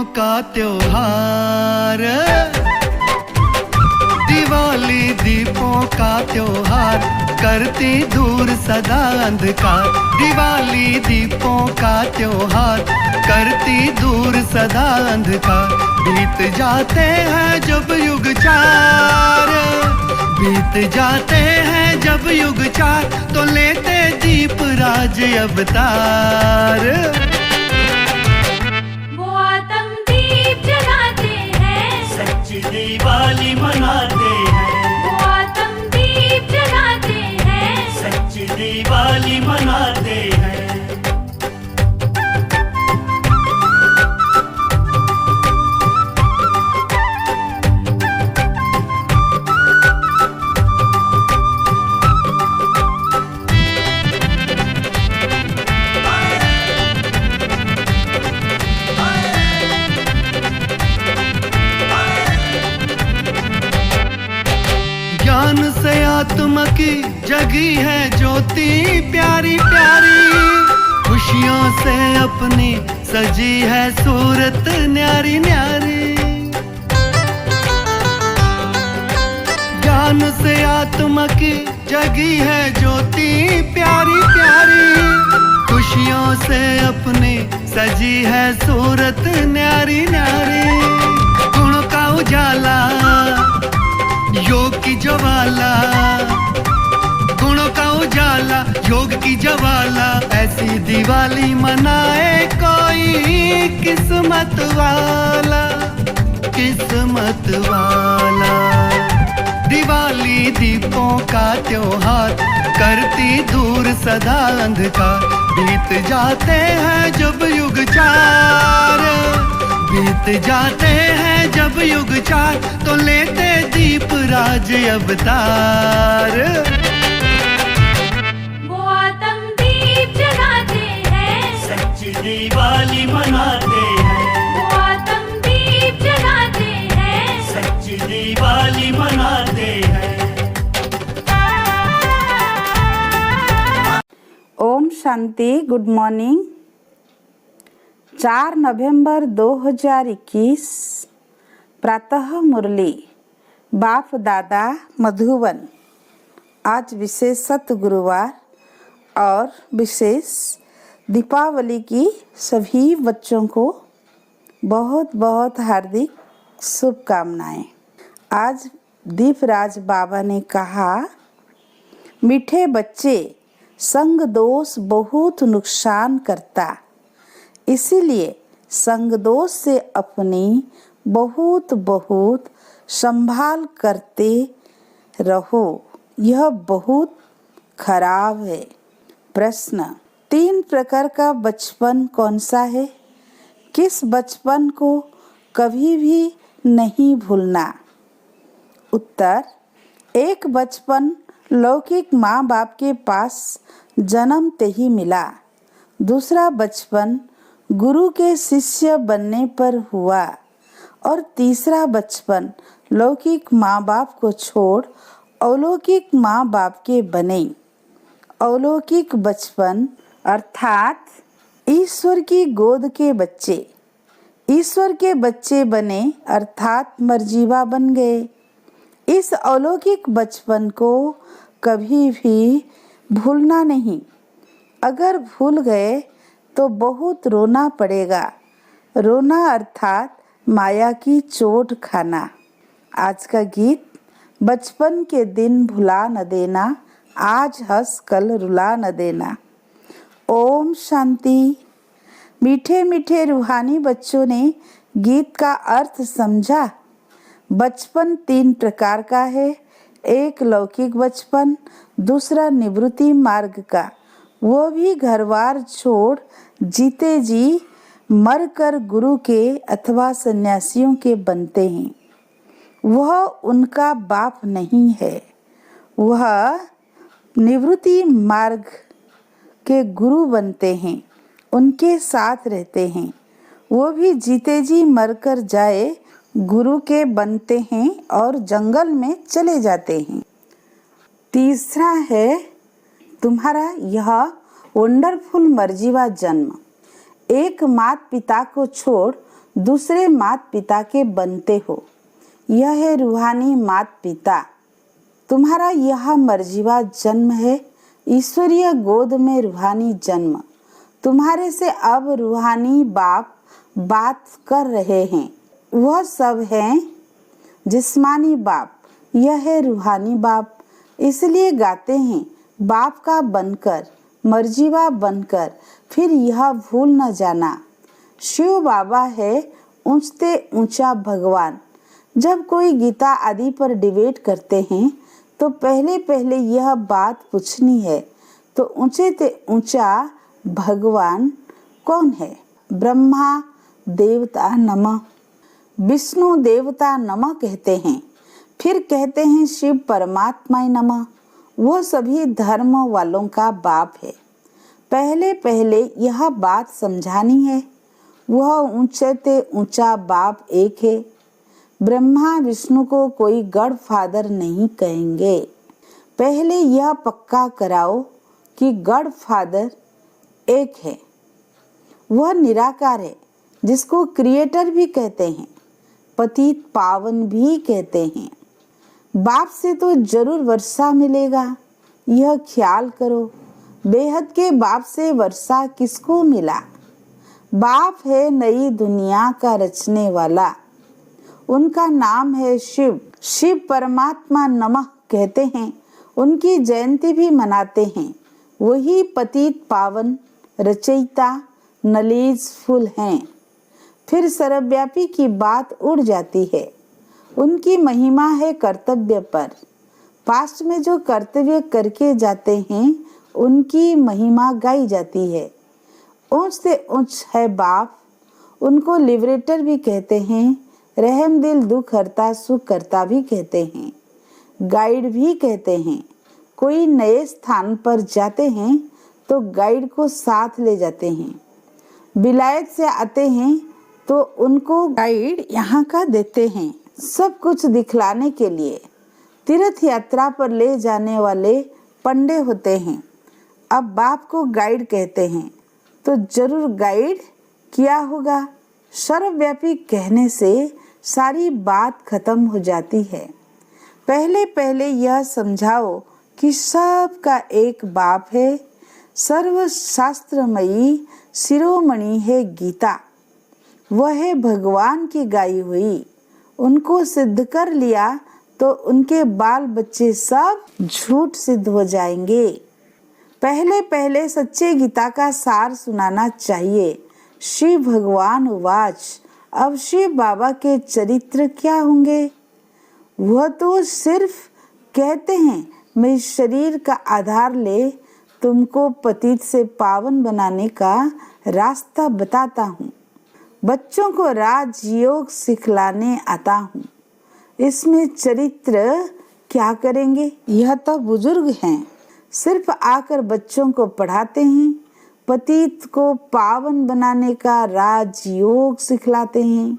दीपों का त्योहार, दिवाली दीपों का त्योहार, करती दूर सदा अंधकार। दिवाली दीपों का त्योहार, करती दूर सदा अंधकार। बीत जाते हैं जब युग चार, बीत जाते हैं जब युग चार, तो लेते दीप राज अवतार। वो आतम दीप जलाते हैं, सच्ची दिवाली मनाते हैं। वो आतम दीप जलाते हैं, सच्ची दिवाली मनाते हैं। ज्ञान से आत्मा की जगी है ज्योति प्यारी प्यारी, खुशियों से अपनी सजी है सूरत न्यारी न्यारी। ज्ञान से आत्मा की जगी है ज्योति प्यारी प्यारी, खुशियों से अपनी सजी है सूरत न्यारी न्यारी। गुणों का उजाला योग की ज्वाला, गुणों का उजाला योग की ज्वाला, ऐसी दिवाली मनाए कोई किस्मत वाला, किस्मत वाला। दिवाली दीपों का त्योहार, करती दूर सदा अंधकार। बीत जाते हैं जब युग चार, बीत जाते हैं जब युग चार, तो लेते दीप राज अवतार। वो आतम दीप जलाते हैं, सच्ची दिवाली मनाते हैं। वो आतम दीप जलाते हैं, सच्ची दिवाली मनाते हैं। ओम शांति। Good morning. 4 नवंबर 2021 प्रातः मुरली बाप दादा मधुबन। आज विशेष सतगुरुवार और विशेष दीपावली की सभी बच्चों को बहुत बहुत हार्दिक शुभकामनाएं। आज दीपराज बाबा ने कहा, मीठे बच्चे, संग दोष बहुत नुकसान करता, इसीलिए संग दोष से अपनी बहुत बहुत संभाल करते रहो, यह बहुत खराब है। प्रश्न, 3 प्रकार का बचपन कौन सा है? किस बचपन को कभी भी नहीं भूलना? उत्तर, एक बचपन लौकिक माँ बाप के पास जन्मते ही मिला, दूसरा बचपन गुरु के शिष्य बनने पर हुआ, और तीसरा बचपन लौकिक माँ बाप को छोड़ अलौकिक माँ बाप के बने। अलौकिक बचपन अर्थात ईश्वर की गोद के बच्चे, ईश्वर के बच्चे बने अर्थात मर्जीवा बन गए। इस अलौकिक बचपन को कभी भी भूलना नहीं। अगर भूल गए तो बहुत रोना पड़ेगा। रोना अर्थात माया की चोट खाना। आज का गीत, बचपन के दिन भुला न देना, आज हंस कल रुला न देना। ओम शांति। मीठे मीठे रूहानी बच्चों ने गीत का अर्थ समझा। बचपन 3 प्रकार का है, एक लौकिक बचपन, दूसरा निवृत्ति मार्ग का, वो भी घरबार छोड़ जीते जी मरकर गुरु के अथवा सन्यासियों के बनते हैं। वह उनका बाप नहीं है, वह निवृत्ति मार्ग के गुरु बनते हैं, उनके साथ रहते हैं। वो भी जीते जी मरकर जाए गुरु के बनते हैं और जंगल में चले जाते हैं। तीसरा है तुम्हारा यह वंडरफुल मर्जीवा जन्म। एक माता पिता को छोड़ दूसरे माता पिता के बनते हो। यह है रूहानी माता पिता। तुम्हारा यह मर्जीवा जन्म है, ईश्वरीय गोद में रूहानी जन्म। तुम्हारे से अब रूहानी बाप बात कर रहे हैं। वह सब हैं जिस्मानी बाप, यह है रूहानी बाप। इसलिए गाते हैं बाप का बनकर, मर्जीवा बनकर। फिर यह भूल न जाना, शिव बाबा है ऊंचते ऊंचा भगवान। जब कोई गीता आदि पर डिबेट करते हैं तो पहले पहले यह बात पूछनी है, तो ऊंचे ते ऊंचा भगवान कौन है? ब्रह्मा देवता नमः, विष्णु देवता नमः कहते हैं। फिर कहते हैं शिव परमात्मा नमः। वह सभी धर्म वालों का बाप है। पहले पहले यह बात समझानी है। वह ऊंचे ते ऊंचा बाप एक है। ब्रह्मा विष्णु को कोई गॉड फादर नहीं कहेंगे। पहले यह पक्का कराओ कि गॉड फादर एक है। वह निराकार है, जिसको क्रिएटर भी कहते हैं, पतित पावन भी कहते हैं। बाप से तो जरूर वर्षा मिलेगा, यह ख्याल करो। बेहद के बाप से वर्षा किसको मिला? बाप है नई दुनिया का रचने वाला। उनका नाम है शिव। शिव परमात्मा नमः कहते हैं। उनकी जयंती भी मनाते हैं। वही पतित पावन रचयिता नॉलेजफुल हैं। फिर सर्वव्यापी की बात उड़ जाती है। उनकी महिमा है कर्तव्य पर। पास्ट में जो कर्तव्य करके जाते हैं उनकी महिमा गाई जाती है। ऊंच से ऊंच है बाप। उनको लिबरेटर भी कहते हैं, रहम दिल दुख हरता सुख करता भी कहते हैं, गाइड भी कहते हैं। कोई नए स्थान पर जाते हैं तो गाइड को साथ ले जाते हैं। विलायत से आते हैं तो उनको गाइड यहाँ का देते हैं, सब कुछ दिखलाने के लिए। तीर्थ यात्रा पर ले जाने वाले पंडे होते हैं। अब बाप को गाइड कहते हैं तो जरूर गाइड किया होगा। सर्वव्यापी कहने से सारी बात खत्म हो जाती है। पहले पहले यह समझाओ कि सबका एक बाप है। सर्वशास्त्रमयी शिरोमणि है गीता। वह है भगवान की गाई हुई। उनको सिद्ध कर लिया तो उनके बाल बच्चे सब झूठ सिद्ध हो जाएंगे। पहले पहले सच्चे गीता का सार सुनाना चाहिए। शिव भगवान उवाच। अब शिव बाबा के चरित्र क्या होंगे? वह तो सिर्फ कहते हैं मैं शरीर का आधार ले तुमको पतित से पावन बनाने का रास्ता बताता हूँ। बच्चों को राजयोग सिखलाने आता हूँ। इसमें चरित्र क्या करेंगे? यह तो बुजुर्ग हैं, सिर्फ आकर बच्चों को पढ़ाते हैं। पतित को पावन बनाने का राजयोग सिखलाते हैं।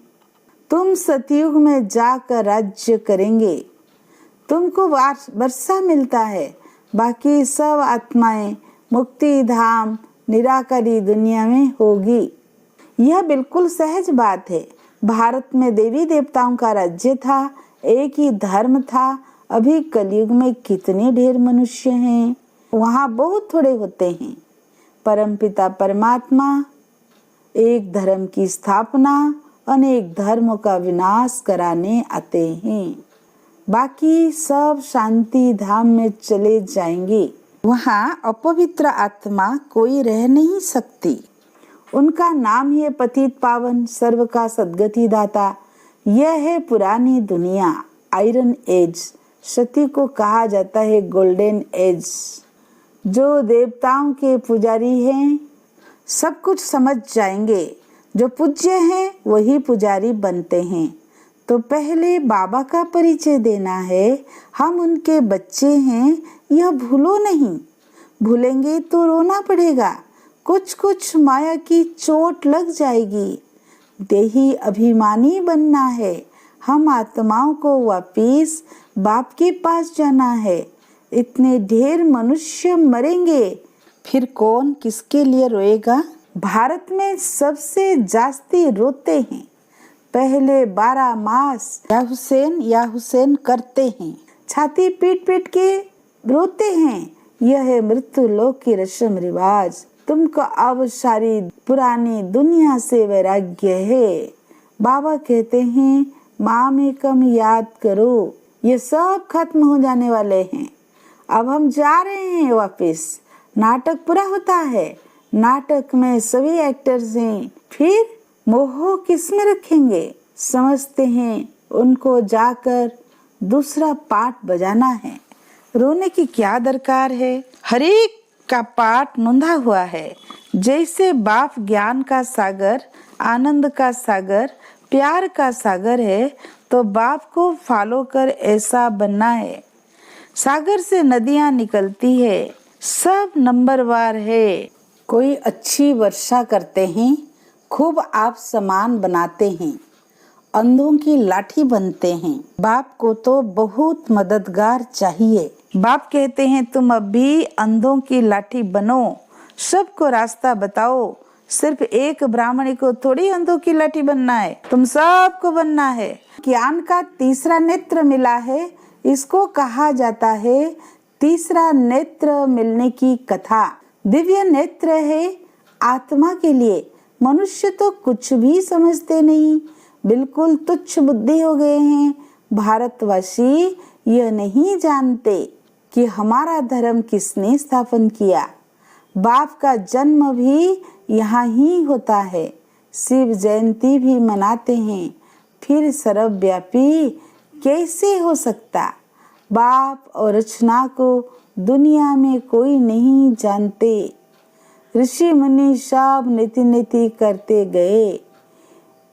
तुम सतयुग में जाकर राज्य करेंगे। तुमको वर्षा मिलता है, बाकी सब आत्माएं मुक्ति धाम निराकारी दुनिया में होगी। यह बिल्कुल सहज बात है। भारत में देवी देवताओं का राज्य था, एक ही धर्म था। अभी कलयुग में कितने ढेर मनुष्य हैं, वहाँ बहुत थोड़े होते हैं। परमपिता परमात्मा एक धर्म की स्थापना, अनेक धर्मों का विनाश कराने आते हैं। बाकी सब शांति धाम में चले जाएंगे। वहाँ अपवित्र आत्मा कोई रह नहीं सकती। उनका नाम ही है पतित पावन, सर्व का सद्गति दाता। यह है पुरानी दुनिया, आयरन एज। सती को कहा जाता है गोल्डन एज। जो देवताओं के पुजारी हैं सब कुछ समझ जाएंगे। जो पूज्य हैं वही पुजारी बनते हैं। तो पहले बाबा का परिचय देना है। हम उनके बच्चे हैं, यह भूलो नहीं। भूलेंगे तो रोना पड़ेगा। कुछ कुछ माया की चोट लग जाएगी। देही अभिमानी बनना है। हम आत्माओं को वापिस बाप के पास जाना है। इतने ढेर मनुष्य मरेंगे, फिर कौन किसके लिए रोएगा? भारत में सबसे जास्ती रोते हैं पहले 12 मास या हुसैन करते हैं, छाती पीट पीट के रोते हैं। यह है मृत्यु लोक की रस्म रिवाज। तुमको अब सारी पुरानी दुनिया से वैराग्य है। बाबा कहते हैं माँ में कम याद करो, ये सब खत्म हो जाने वाले हैं। अब हम जा रहे हैं वापस। नाटक पूरा होता है, नाटक में सभी एक्टर्स हैं, फिर मोह किसमें रखेंगे? समझते हैं उनको जाकर दूसरा पार्ट बजाना है। रोने की क्या दरकार है? हर एक का पाठ नोंधा हुआ है। जैसे बाप ज्ञान का सागर, आनंद का सागर, प्यार का सागर है, तो बाप को फॉलो कर ऐसा बनना है। सागर से नदियां निकलती है, सब नंबरवार है। कोई अच्छी वर्षा करते हैं, खूब आप सामान बनाते हैं, अंधों की लाठी बनते हैं। बाप को तो बहुत मददगार चाहिए। बाप कहते हैं तुम अभी अंधों की लाठी बनो, सबको रास्ता बताओ। सिर्फ एक ब्राह्मणी को थोड़ी अंधों की लाठी बनना है, तुम सबको बनना है। ज्ञान का तीसरा नेत्र मिला है, इसको कहा जाता है तीसरा नेत्र मिलने की कथा। दिव्य नेत्र है आत्मा के लिए। मनुष्य तो कुछ भी समझते नहीं, बिल्कुल तुच्छ बुद्धि हो गए हैं। भारतवासी यह नहीं जानते कि हमारा धर्म किसने स्थापन किया। बाप का जन्म भी यहाँ ही होता है। शिव जयंती भी मनाते हैं, फिर सर्वव्यापी कैसे हो सकता? बाप और रचना को दुनिया में कोई नहीं जानते। ऋषि मुनि सब नीति नीति करते गए।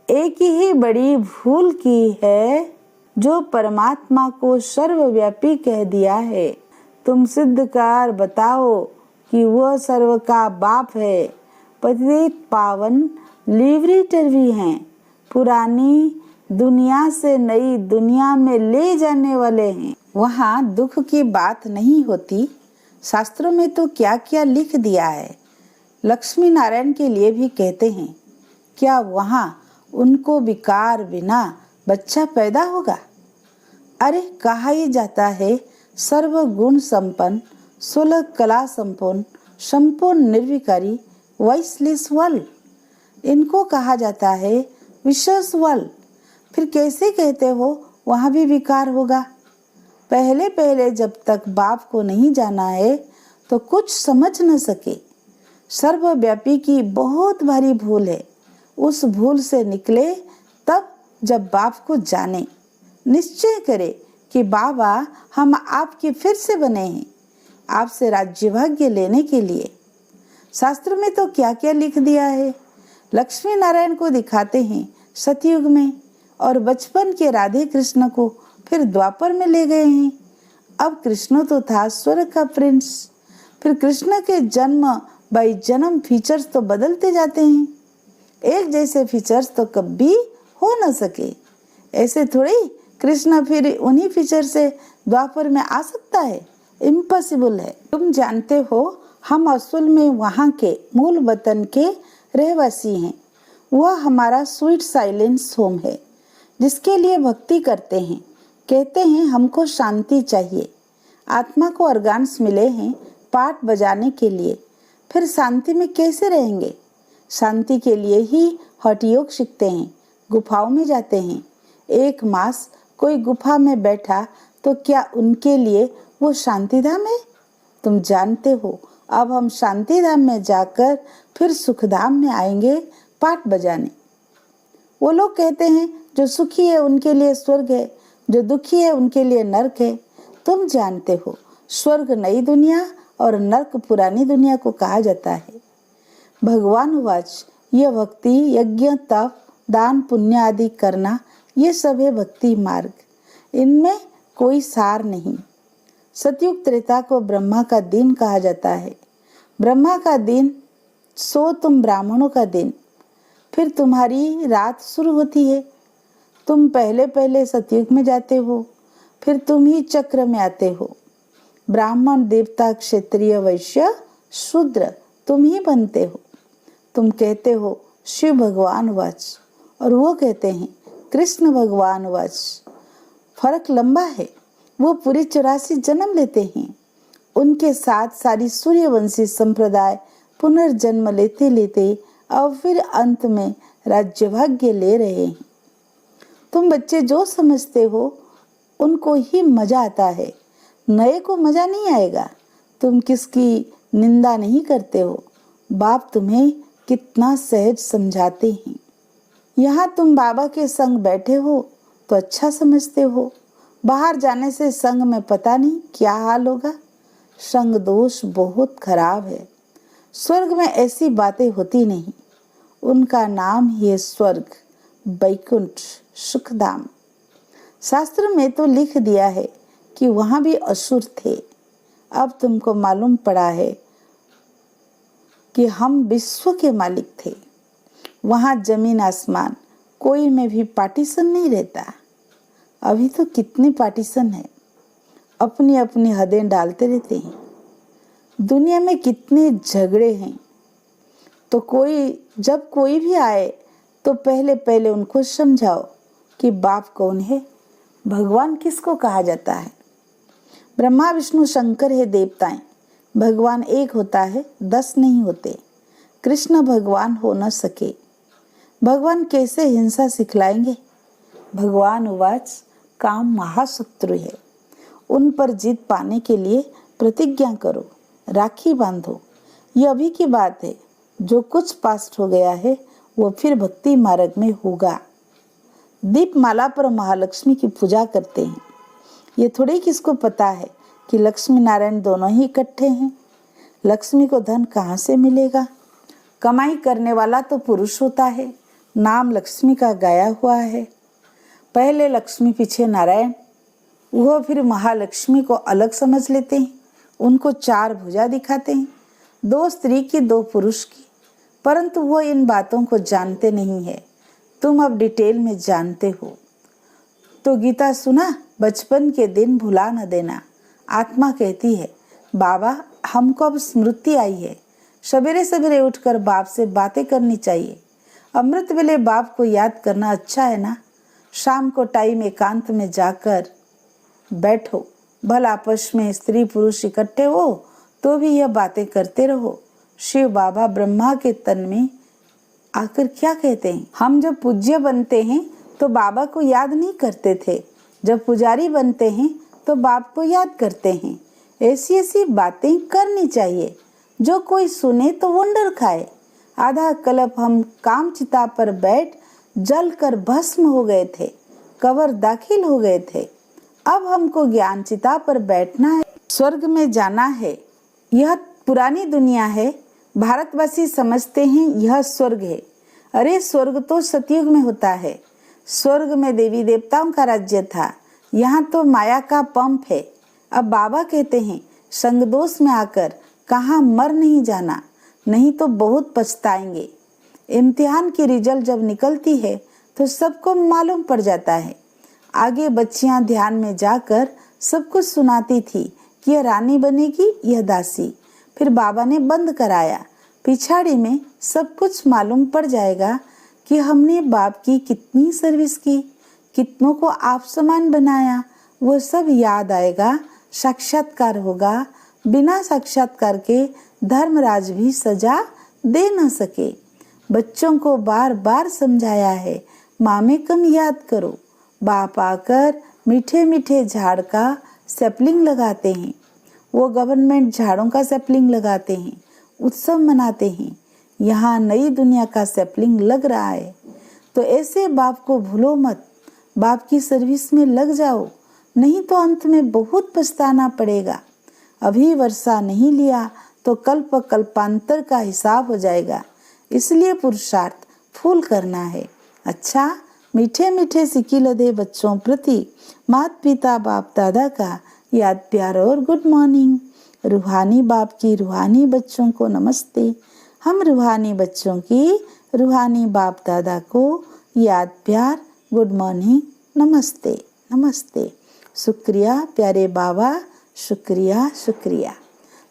एक ही बड़ी भूल की है, जो परमात्मा को सर्वव्यापी कह दिया है। तुम सिद्धकार बताओ कि वह सर्व का बाप है। पतित पावन लिबरेटर भी हैं, पुरानी दुनिया से नई दुनिया में ले जाने वाले हैं। वहाँ दुख की बात नहीं होती। शास्त्रों में तो क्या क्या लिख दिया है। लक्ष्मी नारायण के लिए भी कहते हैं, क्या वहाँ उनको विकार बिना बच्चा पैदा होगा? अरे कहा ही जाता है सर्व गुण संपन्न, 16 कला संपन्न, संपूर्ण निर्विकारी, वॉइसलेस वर्ल्ड। इनको कहा जाता है विशेष वर्ल्ड। फिर कैसे कहते हो वहाँ भी विकार होगा? पहले पहले जब तक बाप को नहीं जाना है तो कुछ समझ न सके। सर्वव्यापी की बहुत भारी भूल है। उस भूल से निकले तब जब बाप को जाने। निश्चय करे कि बाबा हम आपके फिर से बने हैं, आपसे राज्य भाग्य लेने के लिए। शास्त्र में तो क्या क्या लिख दिया है। लक्ष्मी नारायण को दिखाते हैं सतयुग में, और बचपन के राधे कृष्ण को फिर द्वापर में ले गए हैं। अब कृष्ण तो था स्वर्ग का प्रिंस। फिर कृष्ण के जन्म बाई जन्म फीचर्स तो बदलते जाते हैं। एक जैसे फीचर्स तो कभी हो न सके। ऐसे थोड़ी कृष्ण फिर उन्हीं फीचर से द्वापर में आ सकता है? इम्पॉसिबल है। तुम जानते हो हम असल में वहाँ के मूल वतन के रहवासी हैं। वह हमारा स्वीट साइलेंस होम है, जिसके लिए भक्ति करते हैं। कहते हैं हमको शांति चाहिए। आत्मा को ऑर्गन्स मिले हैं पाठ बजाने के लिए। फिर शांति में कैसे रहेंगे? शांति के लिए ही हठ योग सीखते हैं, गुफाओं में जाते हैं। 1 मास कोई गुफा में बैठा तो क्या उनके लिए वो शांति धाम है? तुम जानते हो अब हम शांति धाम में जाकर फिर सुखधाम में आएंगे पाठ बजाने। वो लोग कहते हैं जो सुखी है उनके लिए स्वर्ग है, जो दुखी है उनके लिए नरक है। तुम जानते हो स्वर्ग नई दुनिया और नरक पुरानी दुनिया को कहा जाता है। भगवान वाच यह भक्ति, यज्ञ, तप, दान, पुण्य आदि करना, ये सब है भक्ति मार्ग। इनमें कोई सार नहीं। सतयुग त्रेता को ब्रह्मा का दिन कहा जाता है। ब्रह्मा का दिन सो तुम ब्राह्मणों का दिन। फिर तुम्हारी रात शुरू होती है। तुम पहले पहले सतयुग में जाते हो, फिर तुम ही चक्र में आते हो। ब्राह्मण, देवता, क्षत्रिय, वैश्य, शूद्र तुम ही बनते हो। तुम कहते हो शिव भगवान वाच, और वो कहते हैं कृष्ण भगवान वाच फर्क लंबा है। वो पूरे 84 जन्म लेते हैं। उनके साथ सारी सूर्यवंशी संप्रदाय पुनर्जन्म लेते लेते और फिर अंत में राज्य भाग्य ले रहे हैं। तुम बच्चे जो समझते हो उनको ही मजा आता है, नए को मजा नहीं आएगा। तुम किसकी निंदा नहीं करते हो। बाप तुम्हें कितना सहज समझाते हैं। यहाँ तुम बाबा के संग बैठे हो तो अच्छा समझते हो, बाहर जाने से संग में पता नहीं क्या हाल होगा। संग दोष बहुत खराब है। स्वर्ग में ऐसी बातें होती नहीं। उनका नाम ही है स्वर्ग, बैकुंठ, सुखधाम। शास्त्र में तो लिख दिया है कि वहां भी असुर थे। अब तुमको मालूम पड़ा है कि हम विश्व के मालिक थे। वहां जमीन आसमान कोई में भी पार्टीशन नहीं रहता। अभी तो कितने पार्टीशन है, अपनी अपनी हदें डालते रहते हैं। दुनिया में कितने झगड़े हैं। तो जब कोई भी आए तो पहले पहले उनको समझाओ कि बाप कौन है, भगवान किसको कहा जाता है। ब्रह्मा विष्णु शंकर है देवताएं। भगवान एक होता है, 10 नहीं होते। कृष्ण भगवान हो न सके। भगवान कैसे हिंसा सिखलाएंगे। भगवान उवाच काम महाशत्रु है। उन पर जीत पाने के लिए प्रतिज्ञा करो, राखी बांधो। ये अभी की बात है। जो कुछ पास्ट हो गया है वो फिर भक्ति मार्ग में होगा। दीपमाला पर महालक्ष्मी की पूजा करते हैं। ये थोड़ी किसको पता है कि लक्ष्मी नारायण दोनों ही इकट्ठे हैं। लक्ष्मी को धन कहाँ से मिलेगा। कमाई करने वाला तो पुरुष होता है। नाम लक्ष्मी का गाया हुआ है। पहले लक्ष्मी पीछे नारायण। वो फिर महालक्ष्मी को अलग समझ लेते हैं। उनको 4 भुजा दिखाते हैं, 2 स्त्री की 2 पुरुष की। परंतु वो इन बातों को जानते नहीं है। तुम अब डिटेल में जानते हो। तो गीता सुना, बचपन के दिन भुला न देना। आत्मा कहती है बाबा हमको अब स्मृति आई है। सवेरे सवेरे उठकर बाप से बातें करनी चाहिए। अमृत वेले बाप को याद करना अच्छा है ना। शाम को टाइम एकांत में जाकर बैठो। भल आपस में स्त्री पुरुष इकट्ठे हो तो भी यह बातें करते रहो। शिव बाबा ब्रह्मा के तन में आकर क्या कहते हैं, हम जब पूज्य बनते हैं तो बाबा को याद नहीं करते थे, जब पुजारी बनते हैं तो बाप को याद करते हैं। ऐसी ऐसी बातें करनी चाहिए। जो कोई सुने तो वंडर खाए। आधा कल्प हम काम चिता पर बैठ जल कर भस्म हो गए थे, कवर दाखिल हो गए थे। अब हमको ज्ञान चिता पर बैठना है, स्वर्ग में जाना है। यह पुरानी दुनिया है। भारतवासी समझते हैं यह स्वर्ग है। अरे स्वर्ग तो सतयुग में होता है। स्वर्ग में देवी देवताओं का राज्य था। यहाँ तो माया का पंप है। अब बाबा कहते हैं संगदोष में आकर कहाँ मर नहीं जाना, नहीं तो बहुत पछताएंगे। इम्तिहान की रिजल्ट जब निकलती है तो सबको मालूम पड़ जाता है। आगे बच्चियां ध्यान में जाकर सब कुछ सुनाती थी कि यह रानी बनेगी, यह दासी। फिर बाबा ने बंद कराया। पिछाड़ी में सब कुछ मालूम पड़ जाएगा कि हमने बाप की कितनी सर्विस की, कितनों को आप समान बनाया। वो सब याद आएगा। साक्षात्कार होगा। बिना साक्षात्कार के धर्मराज भी सजा दे न सके। बच्चों को बार बार समझाया है, माँ में कम याद करो। बाप आकर मीठे मीठे झाड़ का सैपलिंग लगाते हैं। वो गवर्नमेंट झाड़ों का सैपलिंग लगाते हैं, उत्सव मनाते हैं। यहाँ नई दुनिया का सैपलिंग लग रहा है। तो ऐसे बाप को भूलो मत। बाप की सर्विस में लग जाओ, नहीं तो अंत में बहुत पछताना पड़ेगा। अभी वर्षा नहीं लिया तो कल्प कल्पांतर का हिसाब हो जाएगा। इसलिए पुरुषार्थ फूल करना है। अच्छा, मीठे मीठे सिक्की लदे बच्चों प्रति माता पिता बाप दादा का याद प्यार और गुड मॉर्निंग। रूहानी बाप की रूहानी बच्चों को नमस्ते। हम रूहानी बच्चों की रूहानी बाप दादा को याद प्यार गुड मॉर्निंग, नमस्ते नमस्ते। शुक्रिया प्यारे बाबा, शुक्रिया शुक्रिया।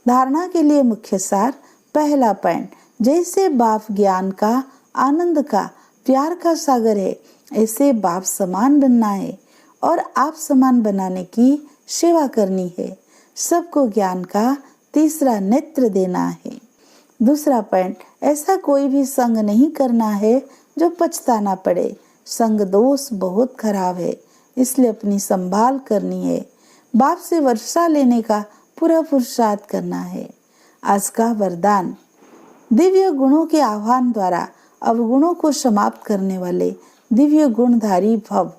धारणा के लिए मुख्य सार। पहला पॉइंट, जैसे बाप ज्ञान का, आनंद का, प्यार का सागर है, ऐसे बाप समान बनना है और आप समान बनाने की सेवा करनी है। सबको ज्ञान का तीसरा नेत्र देना है। दूसरा पॉइंट, ऐसा कोई भी संग नहीं करना है जो पछताना पड़े। संग दोष बहुत खराब है, इसलिए अपनी संभाल करनी है। बाप से वर्षा लेने का पूरा पुरुषार्थ करना है। आज का वरदान, दिव्य गुणों के आह्वान द्वारा अवगुणों को समाप्त करने वाले दिव्य गुणधारी भव।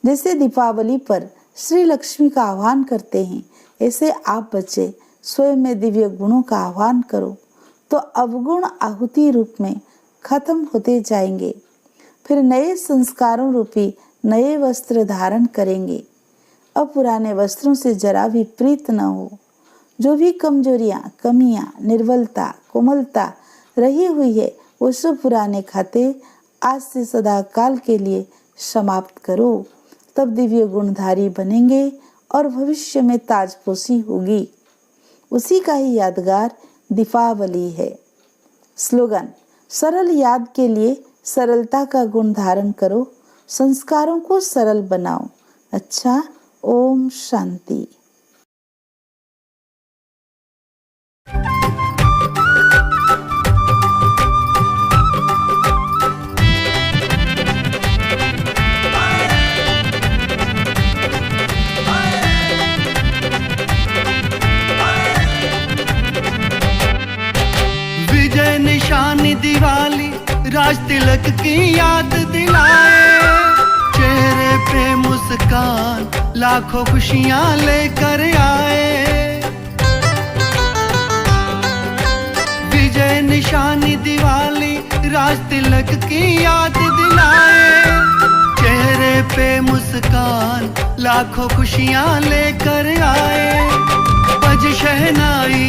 जैसे दीपावली पर श्री लक्ष्मी का आह्वान करते हैं, ऐसे आप बच्चे स्वयं में दिव्य गुणों का आह्वान करो तो अवगुण आहुति रूप में खत्म होते जाएंगे। फिर नए संस्कारों रूपी नए वस्त्र धारण करेंगे। अब पुराने वस्त्रों से जरा भी प्रीत न हो। जो भी कमजोरियां, कमियां, निर्बलता, कोमलता रही हुई है, वो सब पुराने खाते आज से सदा काल के लिए समाप्त करो। तब दिव्य गुणधारी बनेंगे और भविष्य में ताजपोशी होगी। उसी का ही यादगार दीपावली है। स्लोगन, सरल याद के लिए सरलता का गुण धारण करो, संस्कारों को सरल बनाओ। अच्छा, ओम शांति। विजय निशानी दिवाली राज तिलक की याद दिलाए। चेहरे पे मुस्कान लाखों खुशियां लेकर आए। विजय निशानी दिवाली राज तिलक की याद दिलाए। चेहरे पे मुस्कान लाखों खुशियां लेकर आए। बज शहनाई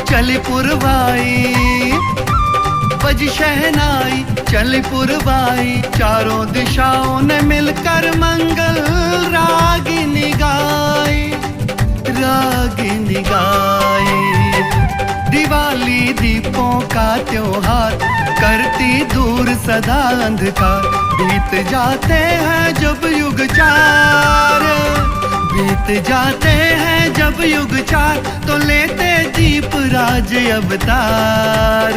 चली पुरवाई, बज शहनाई चली पुरवाई। चारों दिशाओं ने मिलकर मंगल रागिनी गाई, रागिनी गाई। दिवाली दीपों का त्योहार, करती दूर सदा अंधकार। बीत जाते हैं जब युग चार, बीत जाते हैं जब युग चार, तो लेते दीप राज अवतार।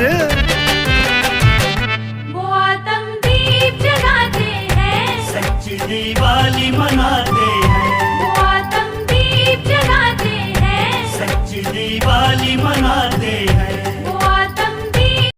वो आतम दीप जलाते हैं, सच्ची दिवाली मनाते हैं। वो आतम दीप जलाते हैं, सच्ची दिवाली मनाते